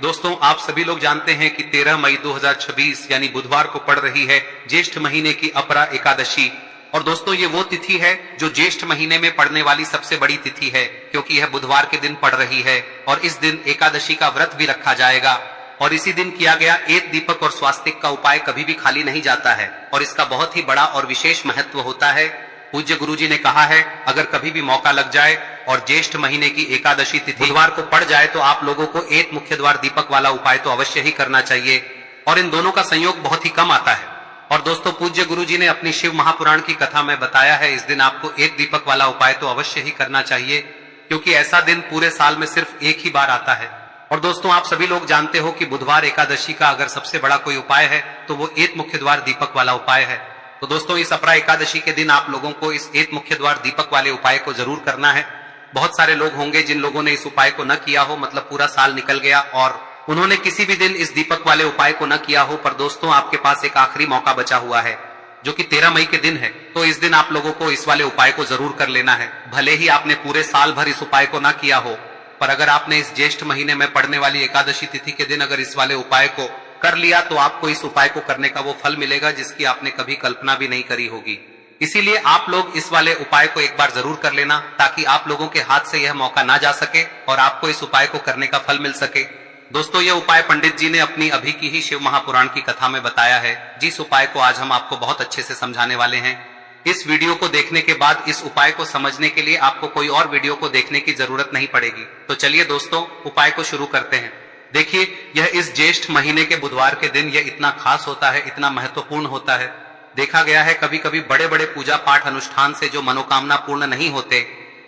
दोस्तों, आप सभी लोग जानते हैं कि 13 मई 2026 यानी बुधवार को पड़ रही है ज्येष्ठ महीने की अपरा एकादशी। और दोस्तों, ये वो तिथि है जो ज्येष्ठ महीने में पड़ने वाली सबसे बड़ी तिथि है, क्योंकि यह बुधवार के दिन पड़ रही है और इस दिन एकादशी का व्रत भी रखा जाएगा। और इसी दिन किया गया एक दीपक और स्वास्तिक का उपाय कभी भी खाली नहीं जाता है और इसका बहुत ही बड़ा और विशेष महत्व होता है। पूज्य गुरुजी ने कहा है, अगर कभी भी मौका लग जाए और ज्येष्ठ महीने की एकादशी तिथि बुधवार को पड़ जाए तो आप लोगों को एक मुख्य द्वार दीपक वाला उपाय तो अवश्य ही करना चाहिए। और इन दोनों का संयोग बहुत ही कम आता है। और दोस्तों, पूज्य गुरुजी ने अपनी शिव महापुराण की कथा में बताया है, इस दिन आपको एक दीपक वाला उपाय तो अवश्य ही करना चाहिए, क्योंकि ऐसा दिन पूरे साल में सिर्फ एक ही बार आता है। और दोस्तों, आप सभी लोग जानते हो कि बुधवार एकादशी का अगर सबसे बड़ा कोई उपाय है तो वो एक मुख्य द्वार दीपक वाला उपाय है। तो दोस्तों, इस अपरा एकादशी के दिन आप लोगों को इस एक मुख्य द्वार दीपक वाले उपाय को जरूर करना है। बहुत सारे लोग होंगे जिन लोगों ने इस उपाय को न किया हो, मतलब पूरा साल निकल गया और उन्होंने किसी भी दिन इस दीपक वाले उपाय को न किया हो, पर दोस्तों आपके पास एक आखिरी मौका बचा हुआ है जो कि 13 मई के दिन है। तो इस दिन आप लोगों को इस वाले उपाय को जरूर कर लेना है। भले ही आपने पूरे साल भर इस उपाय को न किया हो, पर अगर आपने इस ज्येष्ठ महीने में पड़ने वाली एकादशी तिथि के दिन अगर इस वाले उपाय को कर लिया तो आपको इस उपाय को करने का वो फल मिलेगा जिसकी आपने कभी कल्पना भी नहीं करी होगी। इसीलिए आप लोग इस वाले उपाय को एक बार जरूर कर लेना, ताकि आप लोगों के हाथ से यह मौका ना जा सके और आपको इस उपाय को करने का फल मिल सके। दोस्तों, यह उपाय पंडित जी ने अपनी अभी की ही शिव महापुराण की कथा में बताया है, जिस उपाय को आज हम आपको बहुत अच्छे से समझाने वाले हैं। इस वीडियो को देखने के बाद इस उपाय को समझने के लिए आपको कोई और वीडियो को देखने की जरूरत नहीं पड़ेगी। तो चलिए दोस्तों, उपाय को शुरू करते हैं। देखिए, यह इस ज्येष्ठ महीने के बुधवार के दिन यह इतना खास होता है, इतना महत्वपूर्ण होता है। देखा गया है कभी कभी बड़े बड़े पूजा पाठ अनुष्ठान से जो मनोकामना पूर्ण नहीं होते,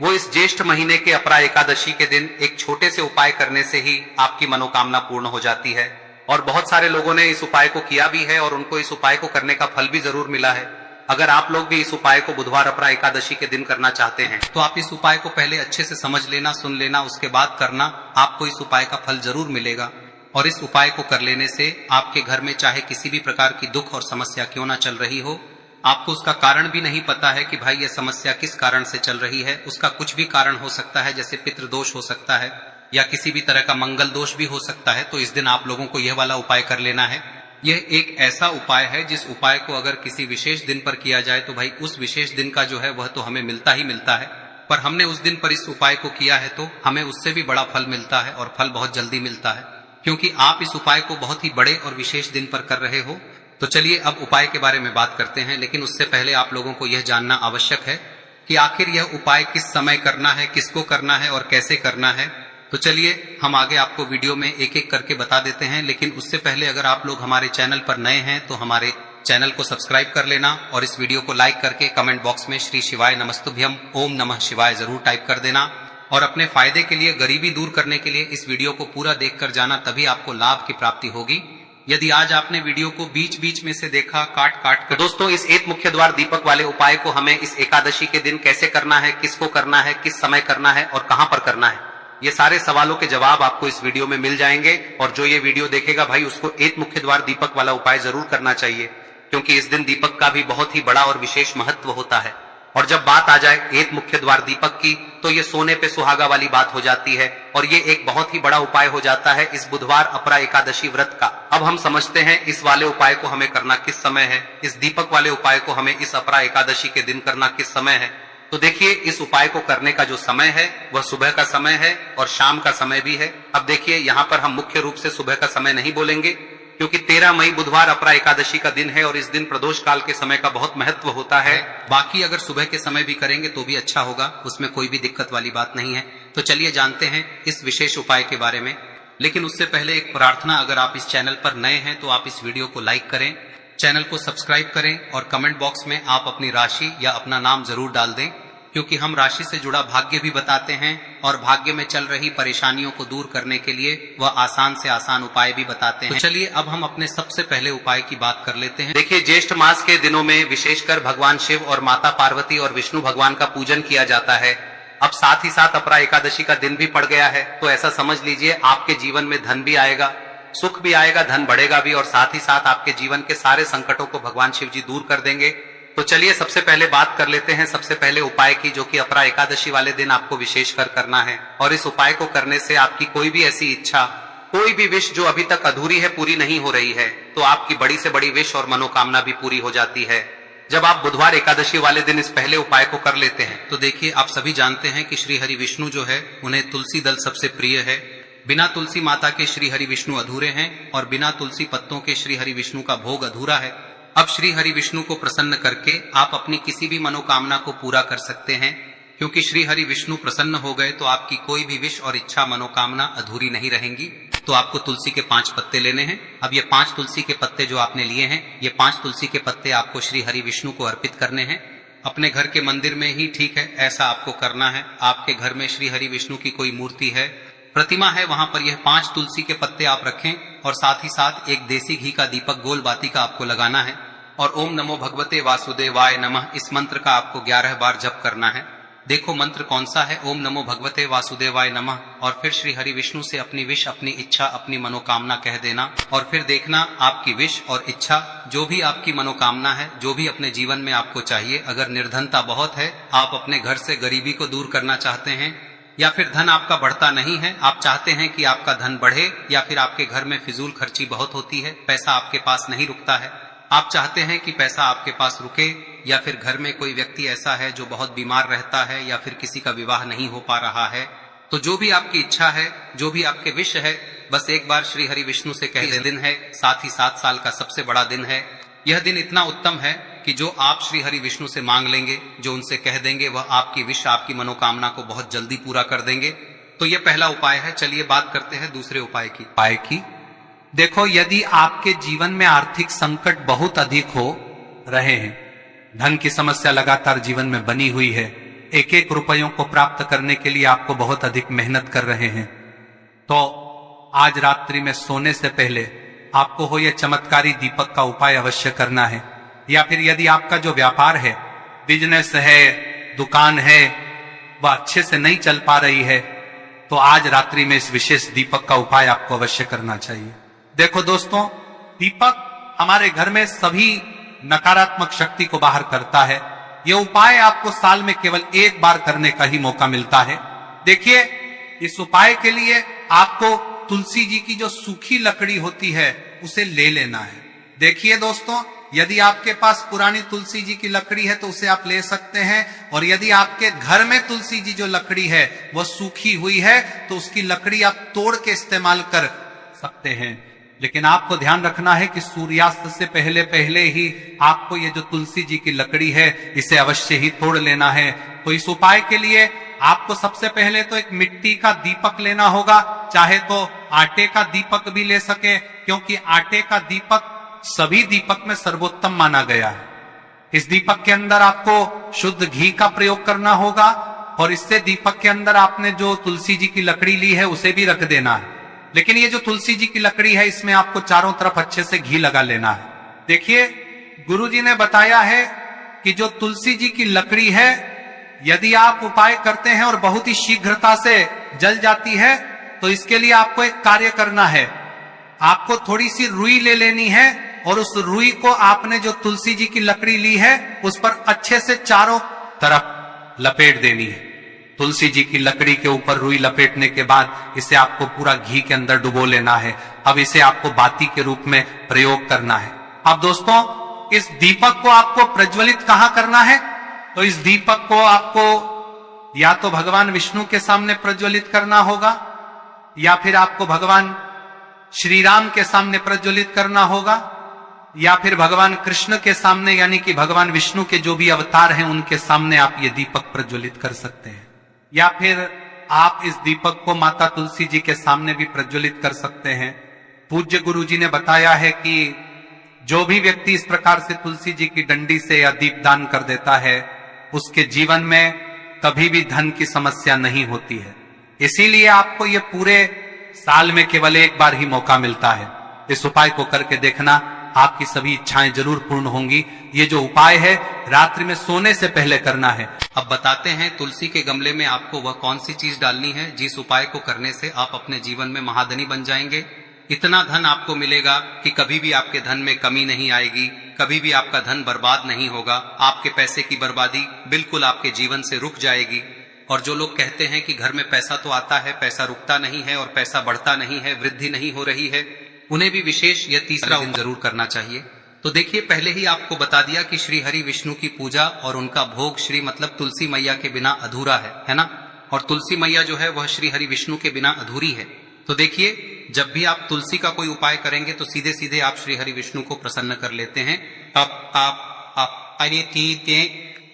वो इस ज्येष्ठ महीने के अपरा एकादशी के दिन एक छोटे से उपाय करने से ही आपकी मनोकामना पूर्ण हो जाती है। और बहुत सारे लोगों ने इस उपाय को किया भी है और उनको इस उपाय को करने का फल भी जरूर मिला है। अगर आप लोग भी इस उपाय को बुधवार अपरा एकादशी के दिन करना चाहते हैं तो आप इस उपाय को पहले अच्छे से समझ लेना, सुन लेना, उसके बाद करना। आपको इस उपाय का फल जरूर मिलेगा। और इस उपाय को कर लेने से आपके घर में चाहे किसी भी प्रकार की दुख और समस्या क्यों ना चल रही हो, आपको उसका कारण भी नहीं पता है कि भाई यह समस्या किस कारण से चल रही है, उसका कुछ भी कारण हो सकता है, जैसे पितृदोष हो सकता है या किसी भी तरह का मंगल दोष भी हो सकता है। तो इस दिन आप लोगों को यह वाला उपाय कर लेना है। यह एक ऐसा उपाय है जिस उपाय को अगर किसी विशेष दिन पर किया जाए तो भाई उस विशेष दिन का जो है वह तो हमें मिलता ही मिलता है, पर हमने उस दिन पर इस उपाय को किया है तो हमें उससे भी बड़ा फल मिलता है और फल बहुत जल्दी मिलता है, क्योंकि आप इस उपाय को बहुत ही बड़े और विशेष दिन पर कर रहे हो। तो चलिए अब उपाय के बारे में बात करते हैं, लेकिन उससे पहले आप लोगों को यह जानना आवश्यक है कि आखिर यह उपाय किस समय करना है, किसको करना है और कैसे करना है। तो चलिए हम आगे आपको वीडियो में एक एक करके बता देते हैं, लेकिन उससे पहले अगर आप लोग हमारे चैनल पर नए हैं तो हमारे चैनल को सब्सक्राइब कर लेना और इस वीडियो को लाइक करके कमेंट बॉक्स में श्री शिवाय नमस्तुभ्यम ओम नमः शिवाय जरूर टाइप कर देना। और अपने फायदे के लिए, गरीबी दूर करने के लिए इस वीडियो को पूरा देखकर जाना, तभी आपको लाभ की प्राप्ति होगी। यदि आज आपने वीडियो को बीच बीच में से देखा, काट काट कर, दोस्तों इस एक मुख्य द्वार दीपक वाले उपाय को हमें इस एकादशी के दिन कैसे करना है, किसको करना है, किस समय करना है और कहां पर करना है, ये सारे सवालों के जवाब आपको इस वीडियो में मिल जाएंगे। और जो ये वीडियो देखेगा भाई उसको एक मुख्य द्वार दीपक वाला उपाय जरूर करना चाहिए, क्योंकि इस दिन दीपक का भी बहुत ही बड़ा और विशेष महत्व होता है। और जब बात आ जाए एक मुख्य द्वार दीपक की तो ये सोने पे सुहागा वाली बात हो जाती है और ये एक बहुत ही बड़ा उपाय हो जाता है इस बुधवार अपरा एकादशी व्रत का। अब हम समझते हैं इस वाले उपाय को हमें करना किस समय है, इस दीपक वाले उपाय को हमें इस अपरा एकादशी के दिन करना किस समय है। तो देखिए, इस उपाय को करने का जो समय है वह सुबह का समय है और शाम का समय भी है। अब देखिए, यहाँ पर हम मुख्य रूप से सुबह का समय नहीं बोलेंगे, क्योंकि 13 मई बुधवार अपरा एकादशी का दिन है और इस दिन प्रदोष काल के समय का बहुत महत्व होता है। बाकी अगर सुबह के समय भी करेंगे तो भी अच्छा होगा, उसमें कोई भी दिक्कत वाली बात नहीं है। तो चलिए जानते हैं इस विशेष उपाय के बारे में। लेकिन उससे पहले एक प्रार्थना, अगर आप इस चैनल पर नए हैं तो आप इस वीडियो को लाइक करें, चैनल को सब्सक्राइब करें और कमेंट बॉक्स में आप अपनी राशि या अपना नाम जरूर डाल दें, क्योंकि हम राशि से जुड़ा भाग्य भी बताते हैं और भाग्य में चल रही परेशानियों को दूर करने के लिए वह आसान से आसान उपाय भी बताते हैं। तो चलिए अब हम अपने सबसे पहले उपाय की बात कर लेते हैं। देखिए, ज्येष्ठ मास के दिनों में विशेषकर भगवान शिव और माता पार्वती और विष्णु भगवान का पूजन किया जाता है। अब साथ ही साथ अपरा एकादशी का दिन भी पड़ गया है, तो ऐसा समझ लीजिए आपके जीवन में धन भी आएगा, सुख भी आएगा, धन बढ़ेगा भी और साथ ही साथ आपके जीवन के सारे संकटों को भगवान शिव जी दूर कर देंगे। तो चलिए सबसे पहले बात कर लेते हैं सबसे पहले उपाय की, जो कि अपरा एकादशी वाले दिन आपको विशेष कर करना है। और इस उपाय को करने से आपकी कोई भी ऐसी इच्छा कोई भी विश जो अभी तक अधूरी है, पूरी नहीं हो रही है, तो आपकी बड़ी से बड़ी विश और मनोकामना भी पूरी हो जाती है जब आप बुधवार एकादशी वाले दिन इस पहले उपाय को कर लेते हैं। तो देखिए, आप सभी जानते हैं कि श्री हरि विष्णु जो है उन्हें तुलसी दल सबसे प्रिय है। बिना तुलसी माता के श्री हरि विष्णु अधूरे हैं और बिना तुलसी पत्तों के श्री हरि विष्णु का भोग अधूरा है। अब श्री हरि विष्णु को प्रसन्न करके आप अपनी किसी भी मनोकामना को पूरा कर सकते हैं, क्योंकि श्री हरि विष्णु प्रसन्न हो गए तो आपकी कोई भी विश और इच्छा मनोकामना अधूरी नहीं रहेंगी। तो आपको तुलसी के 5 पत्ते लेने हैं। अब ये 5 तुलसी के पत्ते जो आपने लिए हैं, ये 5 तुलसी के पत्ते आपको श्री हरि विष्णु को अर्पित करने हैं। अपने घर के मंदिर में ही ठीक है, ऐसा आपको करना है। आपके घर में श्री हरि विष्णु की कोई मूर्ति है, प्रतिमा है, वहां पर यह 5 तुलसी के पत्ते आप रखें और साथ ही साथ एक देसी घी का दीपक गोल बाती का आपको लगाना है और ओम नमो भगवते वासुदेवाय नमः इस मंत्र का आपको 11 बार जप करना है। देखो मंत्र कौन सा है, ओम नमो भगवते वासुदेवाय नमः, और फिर श्री हरि विष्णु से अपनी विश, अपनी इच्छा, अपनी मनोकामना कह देना और फिर देखना आपकी विश और इच्छा, जो भी आपकी मनोकामना है, जो भी अपने जीवन में आपको चाहिए। अगर निर्धनता बहुत है, आप अपने घर से गरीबी को दूर करना चाहते हैं, या फिर धन आपका बढ़ता नहीं है, आप चाहते हैं कि आपका धन बढ़े, या फिर आपके घर में फिजूल खर्ची बहुत होती है, पैसा आपके पास नहीं रुकता है, आप चाहते हैं कि पैसा आपके पास रुके, या फिर घर में कोई व्यक्ति ऐसा है जो बहुत बीमार रहता है, या फिर किसी का विवाह नहीं हो पा रहा है, तो जो भी आपकी इच्छा है, जो भी आपके विश है, बस एक बार श्री हरि विष्णु से कह दे। दिन है, साथ ही 7 साल का सबसे बड़ा दिन है। यह दिन इतना उत्तम है कि जो आप श्री हरि विष्णु से मांग लेंगे, जो उनसे कह देंगे, वह आपकी विश, आपकी मनोकामना को बहुत जल्दी पूरा कर देंगे। तो यह पहला उपाय है। चलिए बात करते हैं दूसरे उपाय की। देखो, यदि आपके जीवन में आर्थिक संकट बहुत अधिक हो रहे हैं, धन की समस्या लगातार जीवन में बनी हुई है, एक एक रुपयों को प्राप्त करने के लिए आपको बहुत अधिक मेहनत कर रहे हैं, तो आज रात्रि में सोने से पहले आपको हो यह चमत्कारी दीपक का उपाय अवश्य करना है। या फिर यदि आपका जो व्यापार है, बिजनेस है, दुकान है, वह अच्छे से नहीं चल पा रही है, तो आज रात्रि में इस विशेष दीपक का उपाय आपको अवश्य करना चाहिए। देखो दोस्तों, दीपक हमारे घर में सभी नकारात्मक शक्ति को बाहर करता है। यह उपाय आपको साल में केवल 1 बार करने का ही मौका मिलता है। देखिए, इस उपाय के लिए आपको तुलसी जी की जो सूखी लकड़ी होती है उसे ले लेना है। देखिए दोस्तों, यदि आपके पास पुरानी तुलसी जी की लकड़ी है तो उसे आप ले सकते हैं, और यदि आपके घर में तुलसी जी जो लकड़ी है वह सूखी हुई है तो उसकी लकड़ी आप तोड़ के इस्तेमाल कर सकते हैं। लेकिन आपको ध्यान रखना है कि सूर्यास्त से पहले पहले ही आपको ये जो तुलसी जी की लकड़ी है इसे अवश्य ही तोड़ लेना है। तो इस उपाय के लिए आपको सबसे पहले तो एक मिट्टी का दीपक लेना होगा, चाहे तो आटे का दीपक भी ले सके, क्योंकि आटे का दीपक सभी दीपक में सर्वोत्तम माना गया है। इस दीपक के अंदर आपको शुद्ध घी का प्रयोग करना होगा, और इससे दीपक के अंदर आपने जो तुलसी जी की लकड़ी ली है उसे भी रख देना है। लेकिन ये जो तुलसी जी की लकड़ी है, इसमें आपको चारों तरफ अच्छे से घी लगा लेना है। देखिए, गुरुजी ने बताया है कि जो तुलसी जी की लकड़ी है, यदि आप उपाय करते हैं और बहुत ही शीघ्रता से जल जाती है, तो इसके लिए आपको एक कार्य करना है। आपको थोड़ी सी रुई ले लेनी है और उस रुई को आपने जो तुलसी जी की लकड़ी ली है उस पर अच्छे से चारों तरफ लपेट देनी है। तुलसी जी की लकड़ी के ऊपर रुई लपेटने के बाद इसे आपको पूरा घी के अंदर डुबो लेना है। अब इसे आपको बाती के रूप में प्रयोग करना है। अब दोस्तों, इस दीपक को आपको प्रज्वलित कहां करना है? तो इस दीपक को आपको या तो भगवान विष्णु के सामने प्रज्वलित करना होगा, या फिर आपको भगवान श्री राम के सामने प्रज्वलित करना होगा, या फिर भगवान कृष्ण के सामने, यानी कि भगवान विष्णु के जो भी अवतार हैं उनके सामने आप ये दीपक प्रज्वलित कर सकते हैं। या फिर आप इस दीपक को माता तुलसी जी के सामने भी प्रज्वलित कर सकते हैं। पूज्य गुरु जी ने बताया है कि जो भी व्यक्ति इस प्रकार से तुलसी जी की डंडी से या दीपदान कर देता है, उसके जीवन में कभी भी धन की समस्या नहीं होती है। इसीलिए आपको ये पूरे साल में केवल 1 बार ही मौका मिलता है। इस उपाय को करके देखना, आपकी सभी इच्छाएं जरूर पूर्ण होंगी। ये जो उपाय है रात्रि में सोने से पहले करना है। अब बताते हैं तुलसी के गमले में आपको वह कौन सी चीज डालनी है जिस उपाय को करने से आप अपने जीवन में महाधनी बन जाएंगे। इतना धन आपको मिलेगा कि कभी भी आपके धन में कमी नहीं आएगी, कभी भी आपका धन बर्बाद नहीं होगा। आपके पैसे की बर्बादी बिल्कुल आपके जीवन से रुक जाएगी। और जो लोग कहते हैं कि घर में पैसा तो आता है, पैसा रुकता नहीं है और पैसा बढ़ता नहीं है, वृद्धि नहीं हो रही है, उन्हें भी विशेष यह तीसरा दिन जरूर करना चाहिए। तो देखिए, पहले ही आपको बता दिया कि श्री हरि विष्णु की पूजा और उनका भोग श्री मतलब तुलसी मैया के बिना अधूरा है ना। और तुलसी मैया जो है वह श्री हरि विष्णु के बिना अधूरी है। तो देखिए, जब भी आप तुलसी का कोई उपाय करेंगे तो सीधे सीधे आप श्री हरि विष्णु को प्रसन्न कर लेते हैं।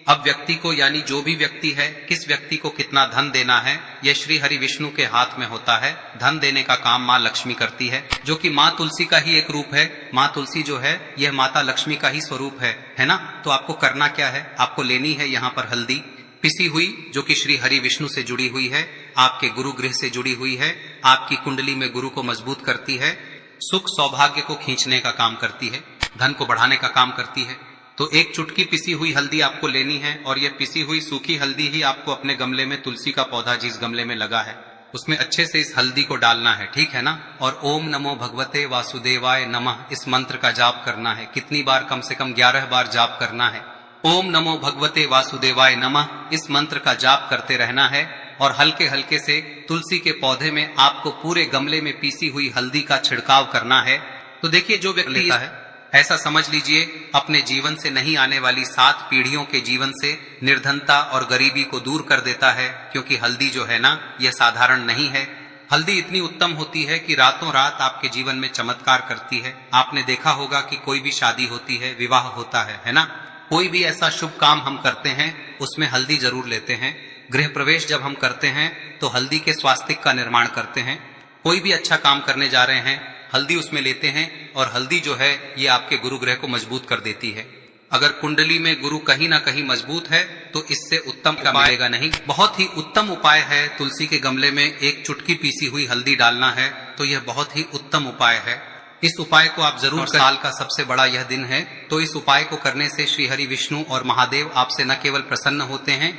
अब व्यक्ति को, यानी जो भी व्यक्ति है, किस व्यक्ति को कितना धन देना है, यह श्री हरि विष्णु के हाथ में होता है। धन देने का काम माँ लक्ष्मी करती है, जो कि माँ तुलसी का ही एक रूप है। माँ तुलसी जो है यह माता लक्ष्मी का ही स्वरूप है ना। तो आपको करना क्या है, आपको लेनी है यहाँ पर हल्दी पिसी हुई, जो कि श्री हरि विष्णु से जुड़ी हुई है, आपके गुरु गृह से जुड़ी हुई है, आपकी कुंडली में गुरु को मजबूत करती है, सुख सौभाग्य को खींचने का काम करती है, धन को बढ़ाने का काम करती है। तो एक चुटकी पिसी हुई हल्दी आपको लेनी है और यह पिसी हुई सूखी हल्दी ही आपको अपने गमले में, तुलसी का पौधा जिस गमले में लगा है उसमें अच्छे से इस हल्दी को डालना है, ठीक है ना। और ओम नमो भगवते वासुदेवाय नमः इस मंत्र का जाप करना है। कितनी बार? कम से कम 11 बार जाप करना है। ओम नमो भगवते वासुदेवाय नमः इस मंत्र का जाप करते रहना है और हल्के हल्के से तुलसी के पौधे में आपको पूरे गमले में पीसी हुई हल्दी का छिड़काव करना है। तो देखिए, जो व्यक्ति लेता है, ऐसा समझ लीजिए अपने जीवन से नहीं आने वाली 7 पीढ़ियों के जीवन से निर्धनता और गरीबी को दूर कर देता है। क्योंकि हल्दी जो है ना, यह साधारण नहीं है। हल्दी इतनी उत्तम होती है कि रातों रात आपके जीवन में चमत्कार करती है। आपने देखा होगा कि कोई भी शादी होती है, विवाह होता है ना, कोई भी ऐसा शुभ काम हम करते हैं उसमें हल्दी जरूर लेते हैं। गृह प्रवेश जब हम करते हैं तो हल्दी के स्वास्तिक का निर्माण करते हैं। कोई भी अच्छा काम करने जा रहे हैं, हल्दी उसमें लेते हैं और हल्दी जो है ये आपके गुरु ग्रह को मजबूत कर देती है। अगर कुंडली में गुरु कहीं ना कहीं मजबूत है तो इससे उत्तम का मिलेगा नहीं। बहुत ही उत्तम उपाय है, तुलसी के गमले में एक चुटकी पीसी हुई हल्दी डालना है। तो यह बहुत ही उत्तम उपाय है। इस उपाय को आप जरूर, साल का सबसे बड़ा यह दिन है, तो इस उपाय को करने से श्री हरि विष्णु और महादेव आपसे न केवल प्रसन्न होते हैं,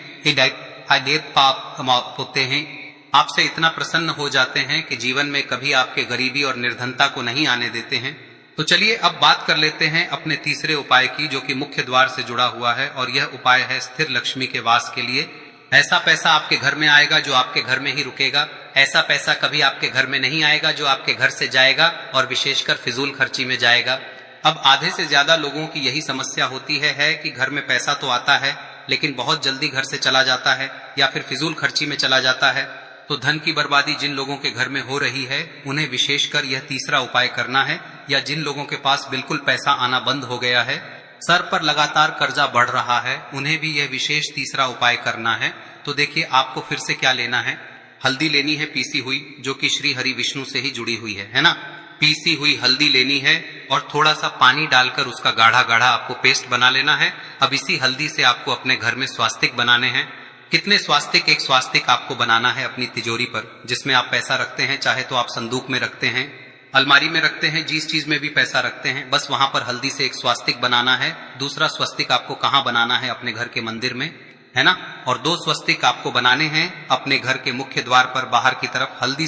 पाप होते हैं, आपसे इतना प्रसन्न हो जाते हैं कि जीवन में कभी आपके गरीबी और निर्धनता को नहीं आने देते हैं। तो चलिए अब बात कर लेते हैं अपने तीसरे उपाय की, जो कि मुख्य द्वार से जुड़ा हुआ है। और यह उपाय है स्थिर लक्ष्मी के वास के लिए। ऐसा पैसा आपके घर में आएगा जो आपके घर में ही रुकेगा। ऐसा पैसा कभी आपके घर में नहीं आएगा जो आपके घर से जाएगा और विशेषकर फिजूल खर्ची में जाएगा। अब आधे से ज्यादा लोगों की यही समस्या होती है कि घर में पैसा तो आता है लेकिन बहुत जल्दी घर से चला जाता है या फिर फिजूल खर्ची में चला जाता है। तो धन की बर्बादी जिन लोगों के घर में हो रही है उन्हें विशेषकर यह तीसरा उपाय करना है। या जिन लोगों के पास बिल्कुल पैसा आना बंद हो गया है, सर पर लगातार कर्जा बढ़ रहा है, उन्हें भी यह विशेष तीसरा उपाय करना है। तो देखिए, आपको फिर से क्या लेना है, हल्दी लेनी है पीसी हुई, जो कि श्री हरि विष्णु से ही जुड़ी हुई है ना। पीसी हुई हल्दी लेनी है और थोड़ा सा पानी डालकर उसका गाढ़ा गाढ़ा आपको पेस्ट बना लेना है। अब इसी हल्दी से आपको अपने घर में स्वास्तिक बनाने हैं। कितने स्वास्तिक? एक स्वास्तिक आपको बनाना है अपनी तिजोरी पर, जिसमें आप पैसा रखते हैं। चाहे तो आप संदूक में रखते हैं, अलमारी में रखते हैं, जिस चीज में भी पैसा रखते हैं, बस वहां पर हल्दी से एक स्वास्तिक बनाना है। दूसरा स्वस्तिक आपको कहाँ बनाना है? अपने घर के मंदिर में, है ना। और 2 स्वस्तिक आपको बनाने हैं अपने घर के मुख्य द्वार पर बाहर की तरफ। हल्दी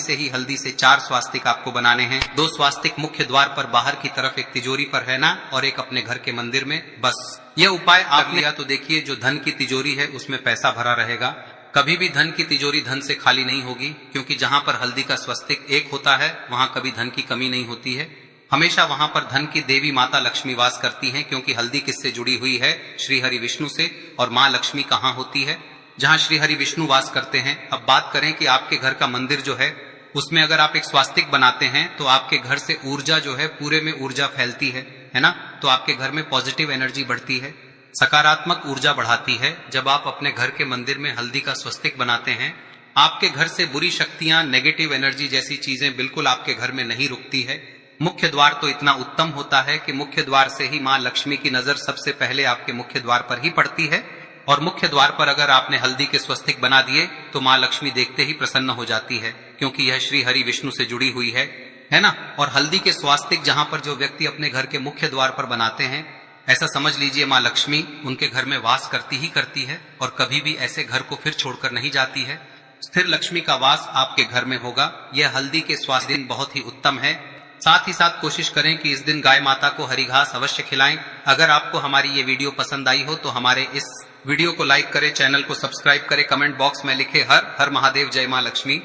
से 4 स्वास्तिक आपको बनाने हैं। 2 स्वास्तिक मुख्य द्वार पर बाहर की तरफ, एक तिजोरी पर, है ना, और एक अपने घर के मंदिर में। बस यह उपाय आप लिया तो देखिए, जो धन की तिजोरी है उसमें पैसा भरा रहेगा। कभी भी धन की तिजोरी धन से खाली नहीं होगी, क्योंकि जहां पर हल्दी का स्वस्तिक एक होता है वहां कभी धन की कमी नहीं होती है। हमेशा वहां पर धन की देवी माता लक्ष्मी वास करती हैं, क्योंकि हल्दी किससे जुड़ी हुई है? श्री हरि विष्णु से। और माँ लक्ष्मी कहाँ होती है? जहाँ श्री हरि विष्णु वास करते हैं। अब बात करें कि आपके घर का मंदिर जो है उसमें अगर आप एक स्वास्तिक बनाते हैं तो आपके घर से ऊर्जा जो है, पूरे में ऊर्जा फैलती है ना। तो आपके घर में पॉजिटिव एनर्जी बढ़ती है, सकारात्मक ऊर्जा बढ़ाती है। जब आप अपने घर के मंदिर में हल्दी का स्वस्तिक बनाते हैं, आपके घर से बुरी शक्तियां, नेगेटिव एनर्जी जैसी चीजें बिल्कुल आपके घर में नहीं रुकती है। मुख्य द्वार तो इतना उत्तम होता है कि मुख्य द्वार से ही माँ लक्ष्मी की नजर सबसे पहले आपके मुख्य द्वार पर ही पड़ती है। और मुख्य द्वार पर अगर आपने हल्दी के स्वस्तिक बना दिए तो माँ लक्ष्मी देखते ही प्रसन्न हो जाती है, क्योंकि यह श्री हरि विष्णु से जुड़ी हुई है ना। और हल्दी के स्वास्तिक जहां पर जो व्यक्ति अपने घर के मुख्य द्वार पर बनाते हैं, ऐसा समझ लीजिए माँ लक्ष्मी उनके घर में वास करती ही करती है और कभी भी ऐसे घर को फिर छोड़कर नहीं जाती है। स्थिर लक्ष्मी का वास आपके घर में होगा। यह हल्दी के स्वास्तिक बहुत ही उत्तम है। साथ ही साथ कोशिश करें कि इस दिन गाय माता को हरी घास अवश्य खिलाएं। अगर आपको हमारी ये वीडियो पसंद आई हो तो हमारे इस वीडियो को लाइक करें, चैनल को सब्सक्राइब करें, कमेंट बॉक्स में लिखे हर हर महादेव, जय मां लक्ष्मी।